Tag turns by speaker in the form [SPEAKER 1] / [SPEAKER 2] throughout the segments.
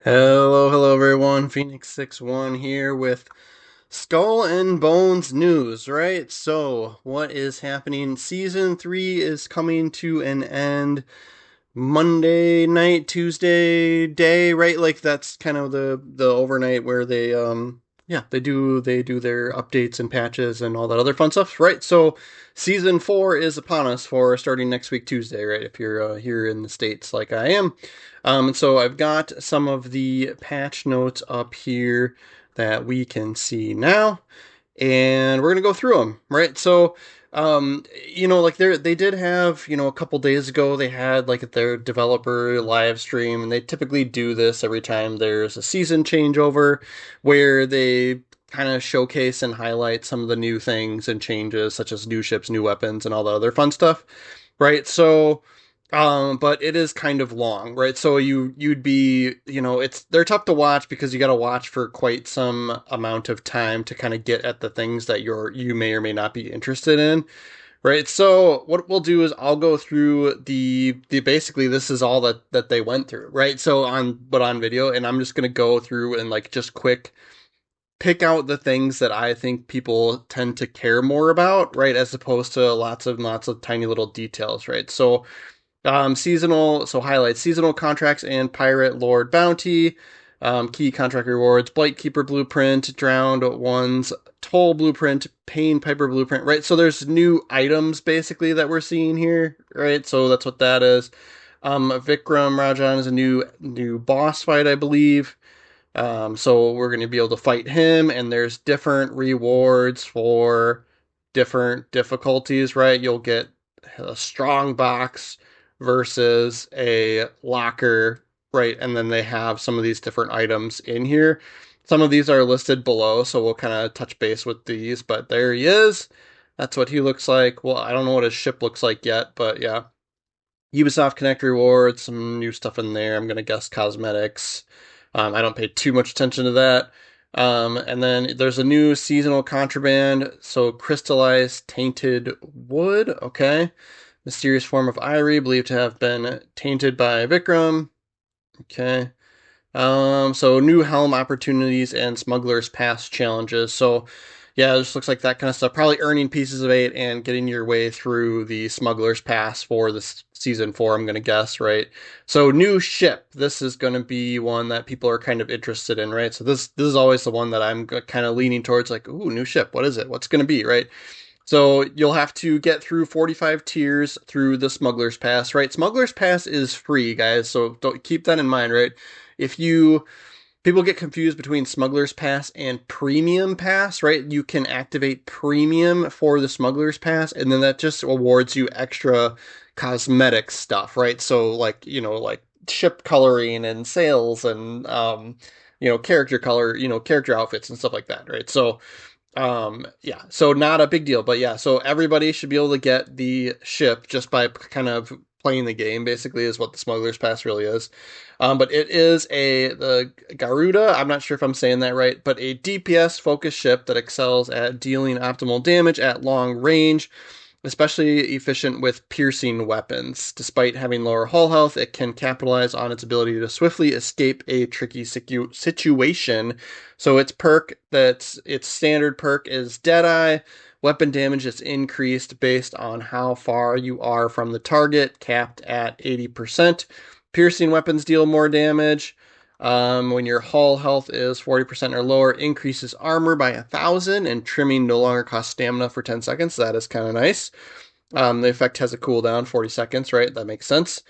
[SPEAKER 1] Hello everyone. Phoenix61 here with Skull and Bones news, right? So, what is happening? Season 3 is coming to an end Monday night, Tuesday day, right? Like that's kind of the overnight where they do their updates and patches and all that other fun stuff, right? So season 4 is upon us for starting next week Tuesday, right? If you're here in the States like I am. And so I've got some of the patch notes up here that we can see now, and we're gonna go through them, right? So, like they did have, a couple days ago they had like their developer live stream, and they typically do this every time there's a season changeover, where they kind of showcase and highlight some of the new things and changes, such as new ships, new weapons, and all the other fun stuff, right? So. But it is kind of long, right? So you'd be, they're tough to watch because you got to watch for quite some amount of time to kind of get at the things that you may or may not be interested in, right? So what we'll do is I'll go through the basically this is all that they went through, right? So on video, and I'm just gonna go through and like just quick pick out the things that I think people tend to care more about, right? As opposed to lots of tiny little details, right? So highlights seasonal contracts and pirate lord bounty, key contract rewards, blight keeper blueprint, drowned ones, toll blueprint, pain piper blueprint, right? So there's new items basically that we're seeing here, right? So that's what that is. Vikram Rajan is a new boss fight, I believe. So we're going to be able to fight him, and there's different rewards for different difficulties, right? You'll get a strong box versus a locker, right? And then they have some of these different items in here. Some of these are listed below, so we'll kind of touch base with these, but there he is. That's what he looks like. Well, I don't know what his ship looks like yet, but yeah. Ubisoft Connect rewards, some new stuff in there. I'm going to guess cosmetics. I don't pay too much attention to that. And then there's a new seasonal contraband. So crystallized tainted wood. Okay. Mysterious form of ivory believed to have been tainted by Vikram. Okay. So new helm opportunities and Smuggler's Pass challenges. So yeah, this looks like that kind of stuff. Probably earning pieces of 8 and getting your way through the Smuggler's Pass for this season 4, I'm going to guess, right? So new ship. This is going to be one that people are kind of interested in, right? So this is always the one that I'm kind of leaning towards, like, ooh, new ship. What is it? What's going to be, right? So you'll have to get through 45 tiers through the Smuggler's Pass, right? Smuggler's Pass is free, guys, so don't keep that in mind, right? If you People get confused between Smuggler's Pass and Premium Pass, right? You can activate Premium for the Smuggler's Pass, and then that just awards you extra cosmetic stuff, right? So like ship coloring and sails and character color, character outfits and stuff like that, right? So yeah, so not a big deal, but yeah, so everybody should be able to get the ship just by kind of playing the game, basically, is what the Smuggler's Pass really is. But it is the Garuda, I'm not sure if I'm saying that right, but a DPS focused ship that excels at dealing optimal damage at long range, especially efficient with piercing weapons. Despite having lower hull health, it can capitalize on its ability to swiftly escape a tricky situation. So its standard perk is Deadeye. Weapon damage is increased based on how far you are from the target, capped at 80%. Piercing weapons deal more damage. When your hull health is 40% or lower, increases armor by 1,000, and trimming no longer costs stamina for 10 seconds. That is kind of nice. The effect has a cooldown, 40 seconds, right? That makes sense.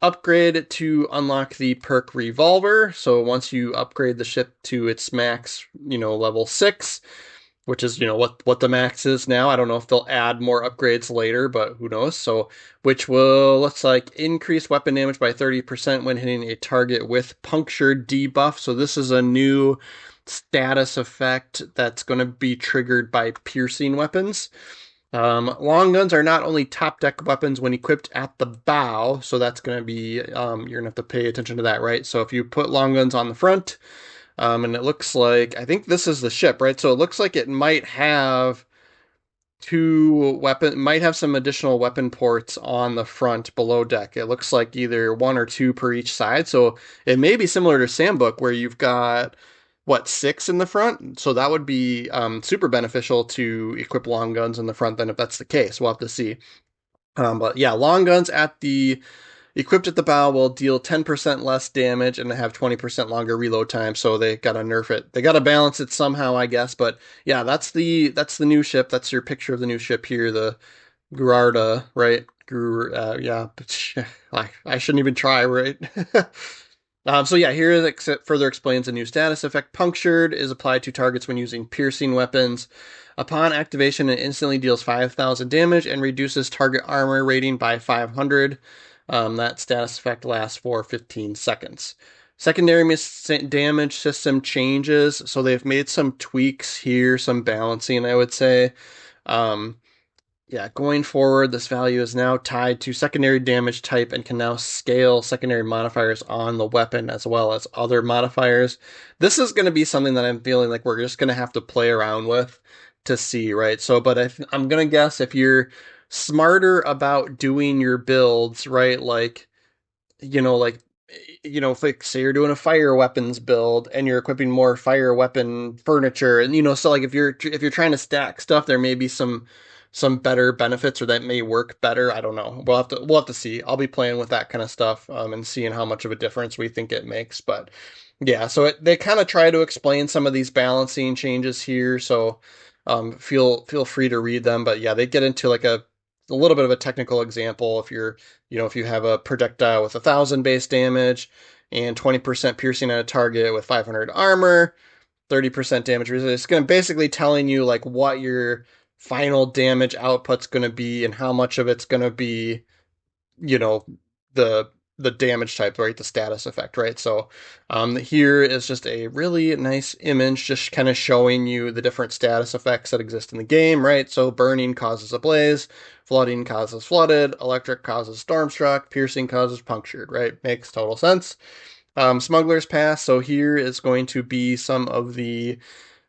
[SPEAKER 1] Upgrade to unlock the perk Revolver. So once you upgrade the ship to its max, level 6, which is what the max is now. I don't know if they'll add more upgrades later, but who knows. So which will looks like increase weapon damage by 30% when hitting a target with puncture debuff. So this is a new status effect that's going to be triggered by piercing weapons. Long guns are not only top deck weapons when equipped at the bow, so that's going to be you're gonna have to pay attention to that, right? So if you put long guns on the front, and it looks like, I think this is the ship, right? So it looks like it might have two weapon, might have some additional weapon ports on the front below deck. It looks like either one or two per each side. So it may be similar to Sandbook where you've got what, six in the front. So that would be super beneficial to equip long guns in the front. Then if that's the case, we'll have to see. But yeah, long guns at the equipped at the bow will deal 10% less damage and have 20% longer reload time, so they gotta nerf it. They gotta balance it somehow, I guess. But yeah, that's the new ship. That's your picture of the new ship here, the Garuda, right? Yeah, I shouldn't even try, right? So yeah, here it further explains a new status effect. Punctured is applied to targets when using piercing weapons. Upon activation, it instantly deals 5,000 damage and reduces target armor rating by 500. That status effect lasts for 15 seconds. Secondary damage system changes, so they've made some tweaks here, some balancing, I would say. Um, yeah, going forward, this value is now tied to secondary damage type and can now scale secondary modifiers on the weapon as well as other modifiers. This is going to be something that I'm feeling like we're just going to have to play around with to see, right? So, but I'm going to guess if you're smarter about doing your builds, right? Like, if like say you're doing a fire weapons build and you're equipping more fire weapon furniture, and so like if you're trying to stack stuff, there may be some better benefits or that may work better. I don't know. We'll have to see. I'll be playing with that kind of stuff and seeing how much of a difference we think it makes. But yeah, so they kind of try to explain some of these balancing changes here. So feel free to read them. But yeah, they get into like a little bit of a technical example. If you have a projectile with 1,000 base damage and 20% piercing at a target with 500 armor, 30% damage resistance, it's going to basically telling you like what your final damage output's going to be and how much of it's going to be, you know, the the damage type, right? The status effect, right? So here is just a really nice image, just kind of showing you the different status effects that exist in the game, right? So burning causes a blaze, flooding causes flooded, electric causes stormstruck, piercing causes punctured, right? Makes total sense. Smuggler's Pass. So here is going to be some of the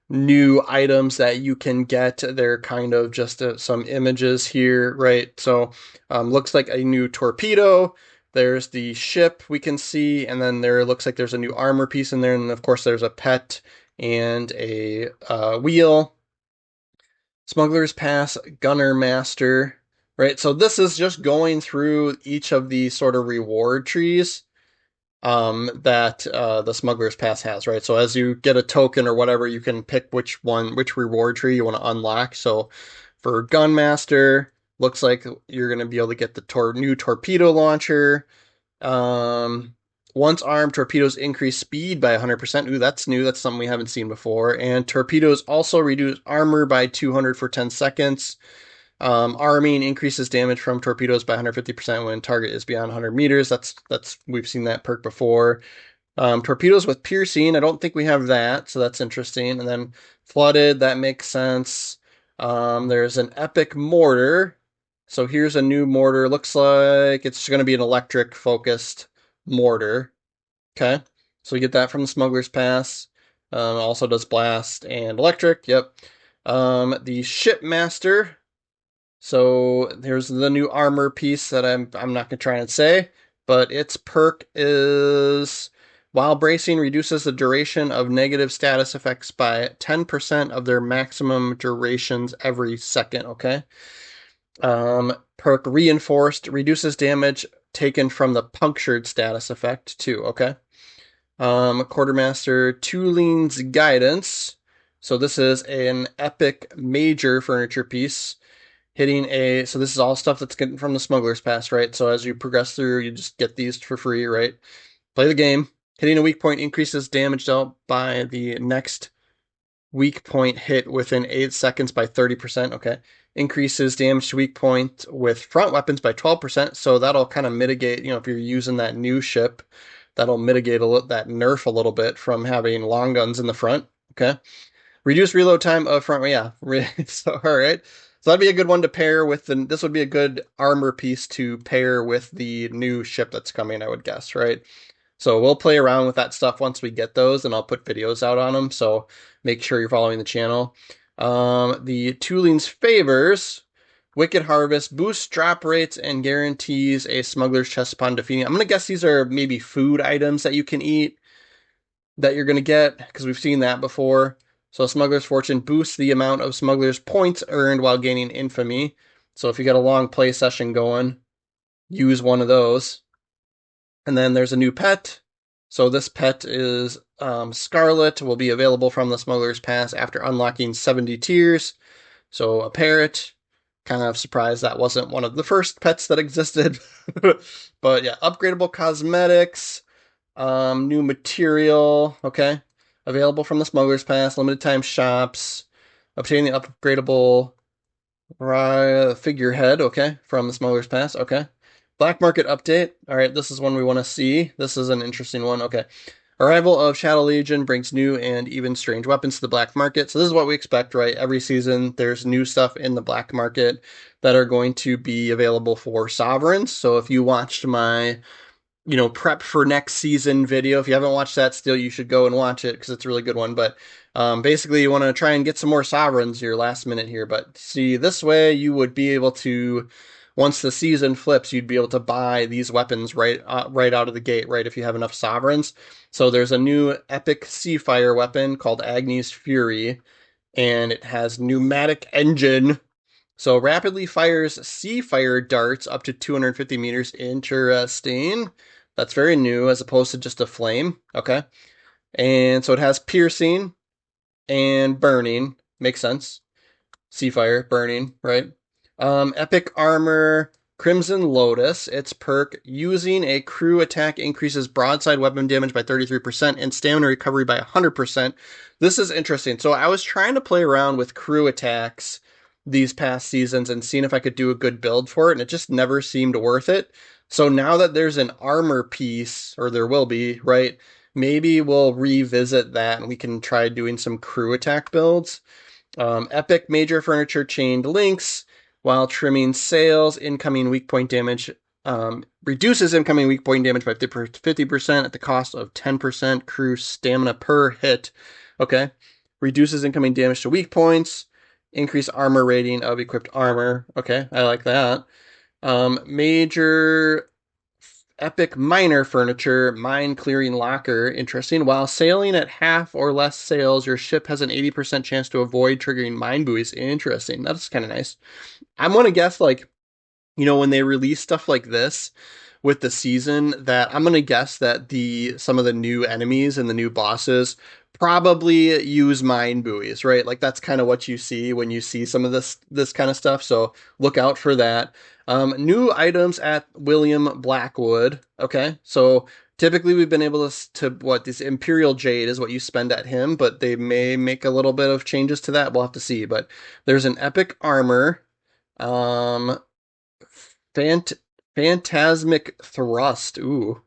[SPEAKER 1] new items that you can get. They're kind of just some images here, right? So looks like a new torpedo. There's the ship we can see, and then there looks like there's a new armor piece in there, and of course there's a pet and a wheel. Smuggler's Pass, Gunner Master, right? So this is just going through each of the sort of reward trees that the Smuggler's Pass has, right? So as you get a token or whatever, you can pick which reward tree you want to unlock. So for Gunmaster, looks like you're going to be able to get the new torpedo launcher. Um, Once armed, torpedoes increase speed by 100%. Ooh, that's new. That's something we haven't seen before. And torpedoes also reduce armor by 200 for 10 seconds. Arming increases damage from torpedoes by 150% when target is beyond 100 meters. That's we've seen that perk before. Torpedoes with piercing, I don't think we have that, so that's interesting. And then flooded, that makes sense. There's an epic mortar. So here's a new mortar. Looks like it's going to be an electric focused mortar. Okay, so we get that from the Smuggler's Pass. Also does blast and electric. Yep. The Shipmaster. So there's the new armor piece that I'm not gonna try and say, but its perk is while bracing reduces the duration of negative status effects by 10% of their maximum durations every second. Okay. Perk reinforced reduces damage taken from the punctured status effect too. Okay. Quartermaster Tuling's Guidance. So this is an epic major furniture piece so this is all stuff that's getting from the Smuggler's Pass, right? So as you progress through, you just get these for free, right? Play the game. Hitting a weak point increases damage dealt by the next weak point hit within 8 seconds by 30%. Okay. Increases damage to weak point with front weapons by 12%. So that'll kind of mitigate, if you're using that new ship, that'll mitigate that nerf a little bit from having long guns in the front. Okay. Reduce reload time of front. Yeah. So, all right. So that'd be a good one to pair with this would be a good armor piece to pair with the new ship that's coming, I would guess, right? So we'll play around with that stuff once we get those, and I'll put videos out on them. So make sure you're following the channel. The Tooling's Favors, Wicked Harvest, boosts drop rates and guarantees a smuggler's chest upon defeating. I'm going to guess these are maybe food items that you can eat that you're going to get, because we've seen that before. So Smuggler's Fortune boosts the amount of Smuggler's points earned while gaining infamy. So if you get a long play session going, use one of those. And then there's a new pet. So this pet is Scarlet, will be available from the Smuggler's Pass after unlocking 70 tiers. So a parrot. Kind of surprised that wasn't one of the first pets that existed. But yeah, upgradable cosmetics, new material, okay. Available from the Smuggler's Pass, limited time shops, obtaining the upgradable figurehead, okay, from the Smuggler's Pass, okay. Black market update. All right, this is one we want to see. This is an interesting one. Okay. Arrival of Shadow Legion brings new and even strange weapons to the black market. So this is what we expect, right? Every season, there's new stuff in the black market that are going to be available for sovereigns. So if you watched my prep for next season video. If you haven't watched that still, you should go and watch it because it's a really good one. But basically, you want to try and get some more sovereigns your last minute here. But see, this way you would be able to, once the season flips, you'd be able to buy these weapons right out of the gate, right? If you have enough sovereigns. So there's a new epic Seafire weapon called Agni's Fury, and it has pneumatic engine. So rapidly fires sea fire darts up to 250 meters. Interesting. That's very new as opposed to just a flame. Okay. And so it has piercing and burning. Makes sense. Sea fire, burning, right? Epic armor, Crimson Lotus. Its perk, using a crew attack increases broadside weapon damage by 33% and stamina recovery by 100%. This is interesting. So I was trying to play around with crew attacks these past seasons and seeing if I could do a good build for it, and it just never seemed worth it. So now that there's an armor piece, or there will be, right? Maybe we'll revisit that and we can try doing some crew attack builds. Epic major furniture chained links while trimming sails. Incoming weak point damage reduces incoming weak point damage by 50% at the cost of 10% crew stamina per hit. Okay. Reduces incoming damage to weak points. Increase armor rating of equipped armor. Okay, I like that. Major epic miner furniture, mine clearing locker. Interesting. While sailing at half or less sails, your ship has an 80% chance to avoid triggering mine buoys. Interesting. That's kind of nice. I'm going to guess, like, when they release stuff like this with the season, that I'm going to guess that some of the new enemies and the new bosses probably use mine buoys, right? Like that's kind of what you see when you see some of this kind of stuff. So look out for that. New items at William Blackwood. Okay, so typically we've been able to what this Imperial Jade is what you spend at him, but they may make a little bit of changes to that. We'll have to see. But there's an epic armor. Um, Phantasmic Thrust. Ooh,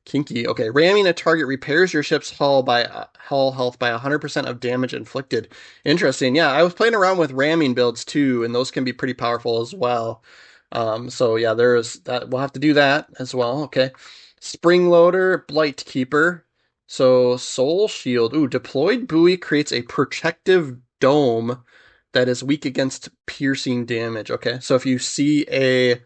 [SPEAKER 1] kinky. Okay, ramming a target repairs your ship's hull health by 100% of damage inflicted. Interesting. Yeah, I was playing around with ramming builds too, and those can be pretty powerful as well. So yeah, there's that. We'll have to do that as well. Okay, Spring Loader, Blight Keeper. So Soul Shield. Ooh, deployed buoy creates a protective dome that is weak against piercing damage. Okay, so if you see a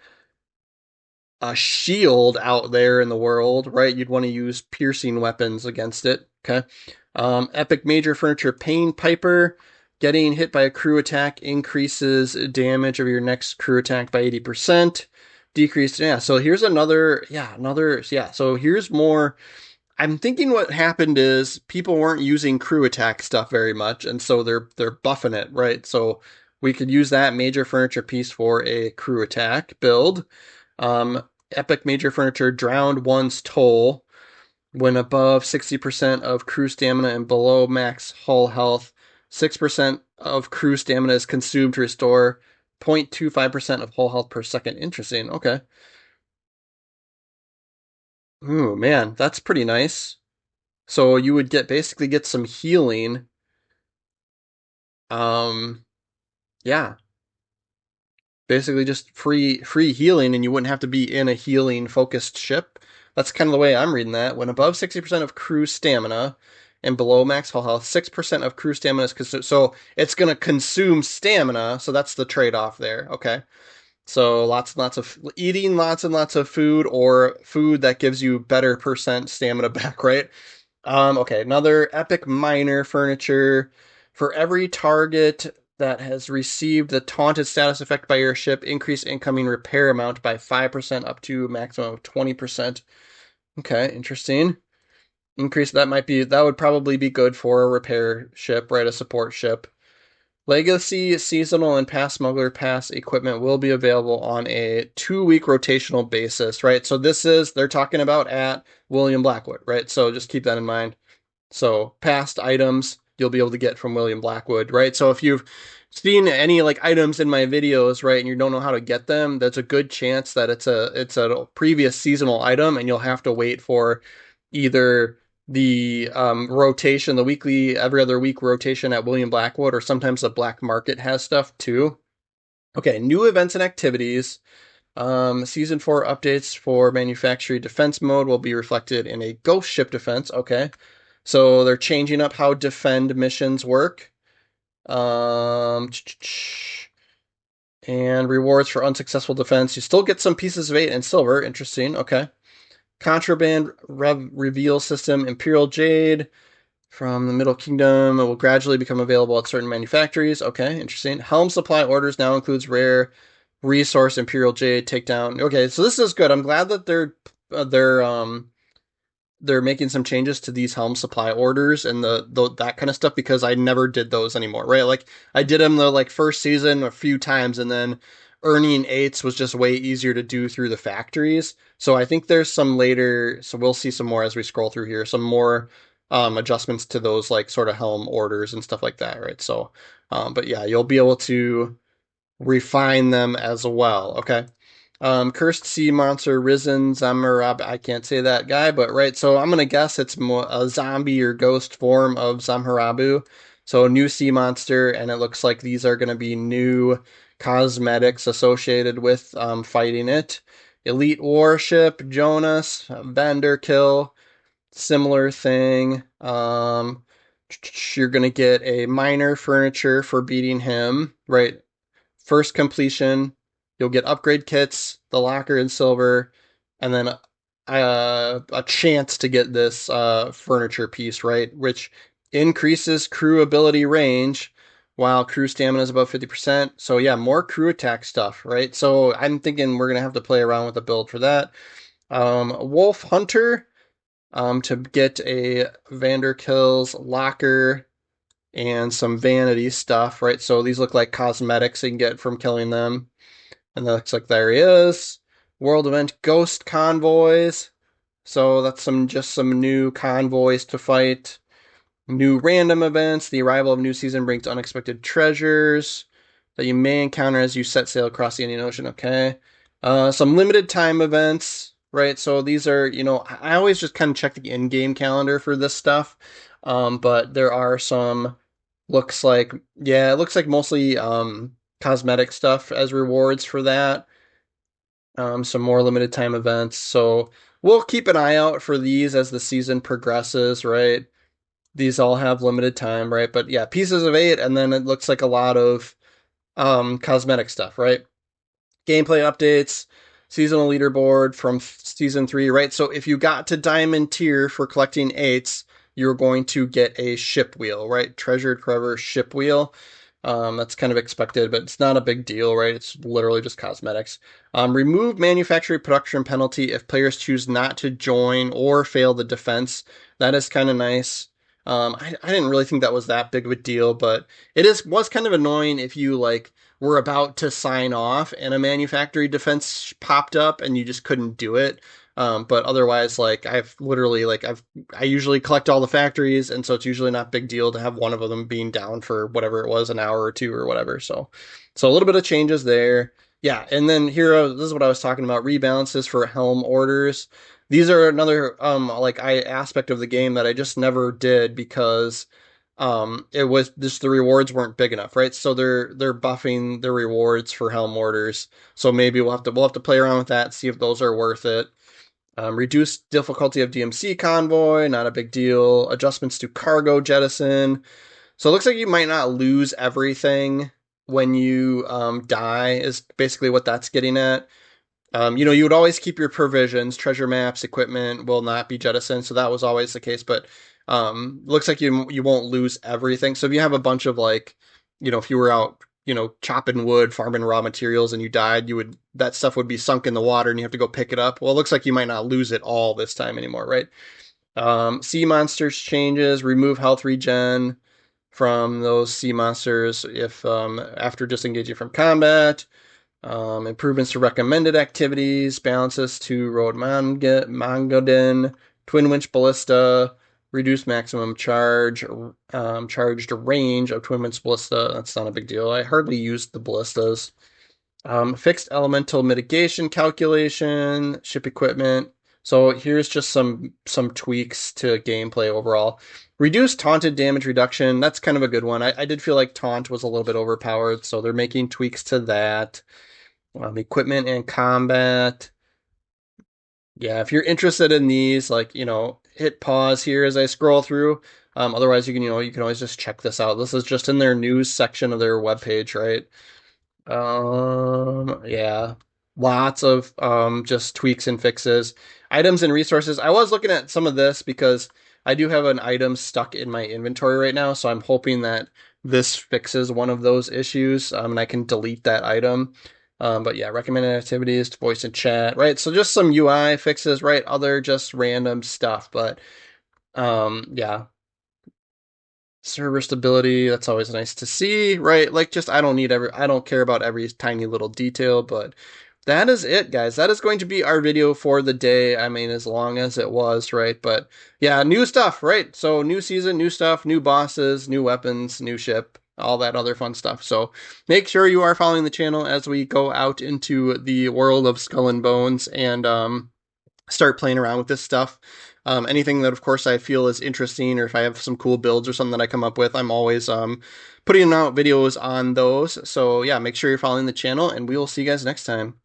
[SPEAKER 1] shield out there in the world, right? You'd want to use piercing weapons against it. Okay. Epic major furniture pain piper. Getting hit by a crew attack increases damage of your next crew attack by 80%. Decreased. Yeah. So here's another. Yeah. So here's more. I'm thinking what happened is people weren't using crew attack stuff very much, and so they're buffing it, right? So we could use that major furniture piece for a crew attack build. Epic major furniture drowned one's toll when above 60% of crew stamina and below max hull health. 6% of crew stamina is consumed to restore 0.25% of hull health per second. Interesting. Okay. Ooh, man, that's pretty nice. So you would basically get some healing. Um, yeah, basically just free healing, and you wouldn't have to be in a healing focused ship. That's kind of the way I'm reading that. When above 60% of crew stamina and below max hull health. 6% of crew stamina is consumed. So it's going to consume stamina. So that's the trade off there. Okay. So lots and lots of eating lots and lots of food or food that gives you better percent stamina back, right? Okay, another epic miner furniture. For every target that has received the taunted status effect by your ship, increase incoming repair amount by 5% up to a maximum of 20%. Okay, interesting. Increase that would probably be good for a repair ship, right? A support ship. Legacy, seasonal, and past Smuggler Pass equipment will be available on a 2-week rotational basis, right? So they're talking about at William Blackwood, right? So just keep that in mind. So past items you'll be able to get from William Blackwood, right? So if you've seen any like items in my videos, right, and you don't know how to get them, that's a good chance that it's a previous seasonal item, and you'll have to wait for either the rotation, the weekly, every other week rotation at William Blackwood, or sometimes the black market has stuff too. Okay, new events and activities. Season 4 updates for manufacturing defense mode will be reflected in a ghost ship defense. Okay. So they're changing up how defend missions work. And rewards for unsuccessful defense. You still get some pieces of 8 and silver. Interesting. Okay. Contraband reveal system. Imperial Jade from the Middle Kingdom. It will gradually become available at certain manufactories. Okay, interesting. Helm supply orders now includes rare resource Imperial Jade takedown. Okay, so this is good. I'm glad that they're making some changes to these helm supply orders and the that kind of stuff, because I never did those anymore, right? Like I did them the like first season a few times, and then earning 8s was just way easier to do through the factories. So I think there's some later, so we'll see some more as we scroll through here, some more adjustments to those like sort of helm orders and stuff like that, right? So, but yeah, you'll be able to refine them as well. Okay. Cursed Sea Monster, Risen, Zamharab. I can't say that guy, but right. So I'm gonna guess it's more a zombie or ghost form of Zamharabu. So new sea monster, and it looks like these are gonna be new cosmetics associated with fighting it. Elite Warship, Jonas, Vanderkill, similar thing. You're gonna get a minor furniture for beating him, right? First completion, you'll get upgrade kits, the locker in silver, and then a chance to get this furniture piece, right? Which increases crew ability range while crew stamina is above 50%. So yeah, more crew attack stuff, right? So I'm thinking we're gonna have to play around with the build for that. Wolf Hunter, to get a Vanderkill's locker and some vanity stuff, right? So these look like cosmetics you can get from killing them. And that looks like there he is. World event Ghost Convoys. So that's some new convoys to fight. New random events. The arrival of new season brings unexpected treasures that you may encounter as you set sail across the Indian Ocean. Okay. Some limited time events, right? So these are, I always just kind of check the in-game calendar for this stuff. But there are some, it looks like mostly cosmetic stuff as rewards for that. Some more limited time events. So we'll keep an eye out for these as the season progresses, right? These all have limited time, right? But yeah, pieces of 8, and then it looks like a lot of cosmetic stuff, right? Gameplay updates, seasonal leaderboard from season 3, right? So if you got to diamond tier for collecting 8s, you're going to get a ship wheel, right? Treasured forever ship wheel. That's kind of expected, but it's not a big deal, right? It's literally just cosmetics. Remove manufacturing production penalty if players choose not to join or fail the defense. That is kind of nice. I didn't really think that was that big of a deal, but was kind of annoying if you were about to sign off and a manufacturing defense popped up and you just couldn't do it. But otherwise, I usually collect all the factories, and so it's usually not a big deal to have one of them being down for whatever it was, an hour or two or whatever. So a little bit of changes there. Yeah, and then here, this is what I was talking about, rebalances for helm orders. These are another aspect of the game that I just never did because it was just the rewards weren't big enough, right? So they're buffing the rewards for helm orders. So maybe we'll have to play around with that, see if those are worth it. Reduced difficulty of DMC convoy, not a big deal. Adjustments to cargo jettison. So it looks like you might not lose everything when you die, is basically what that's getting at. You would always keep your provisions, treasure maps, equipment will not be jettisoned, so that was always the case. But looks like you won't lose everything. So if you have a bunch of like, if you were out, chopping wood, farming raw materials, and you died, that stuff would be sunk in the water, and you have to go pick it up. Well, it looks like you might not lose it all this time anymore, right? Sea monsters changes, remove health regen from those sea monsters if after disengaging from combat. Improvements to recommended activities, balances to road mangodin, twin winch ballista, reduced maximum charged range of twin winch ballista. That's not a big deal. I hardly used the ballistas. Fixed elemental mitigation calculation, ship equipment. So here's just some tweaks to gameplay overall. Reduced taunted damage reduction. That's kind of a good one. I did feel like taunt was a little bit overpowered, so they're making tweaks to that. Equipment and combat. Yeah, if you're interested in these, like, hit pause here as I scroll through. Otherwise, you can always just check this out. This is just in their news section of their webpage, right? Yeah, lots of just tweaks and fixes. Items and resources. I was looking at some of this because I do have an item stuck in my inventory right now, so I'm hoping that this fixes one of those issues, and I can delete that item. But yeah, recommended activities, voice and chat, right? So just some UI fixes, right? Other just random stuff, but yeah, server stability, that's always nice to see, right? Like, just I don't care about every tiny little detail, but that is it, guys. That is going to be our video for the day. I mean, as long as it was, right? But yeah, new stuff, right? So new season, new stuff, new bosses, new weapons, new ship, all that other fun stuff. So make sure you are following the channel as we go out into the world of Skull and Bones and start playing around with this stuff. Anything that, of course, I feel is interesting, or if I have some cool builds or something that I come up with, I'm always putting out videos on those. So yeah, make sure you're following the channel, and we will see you guys next time.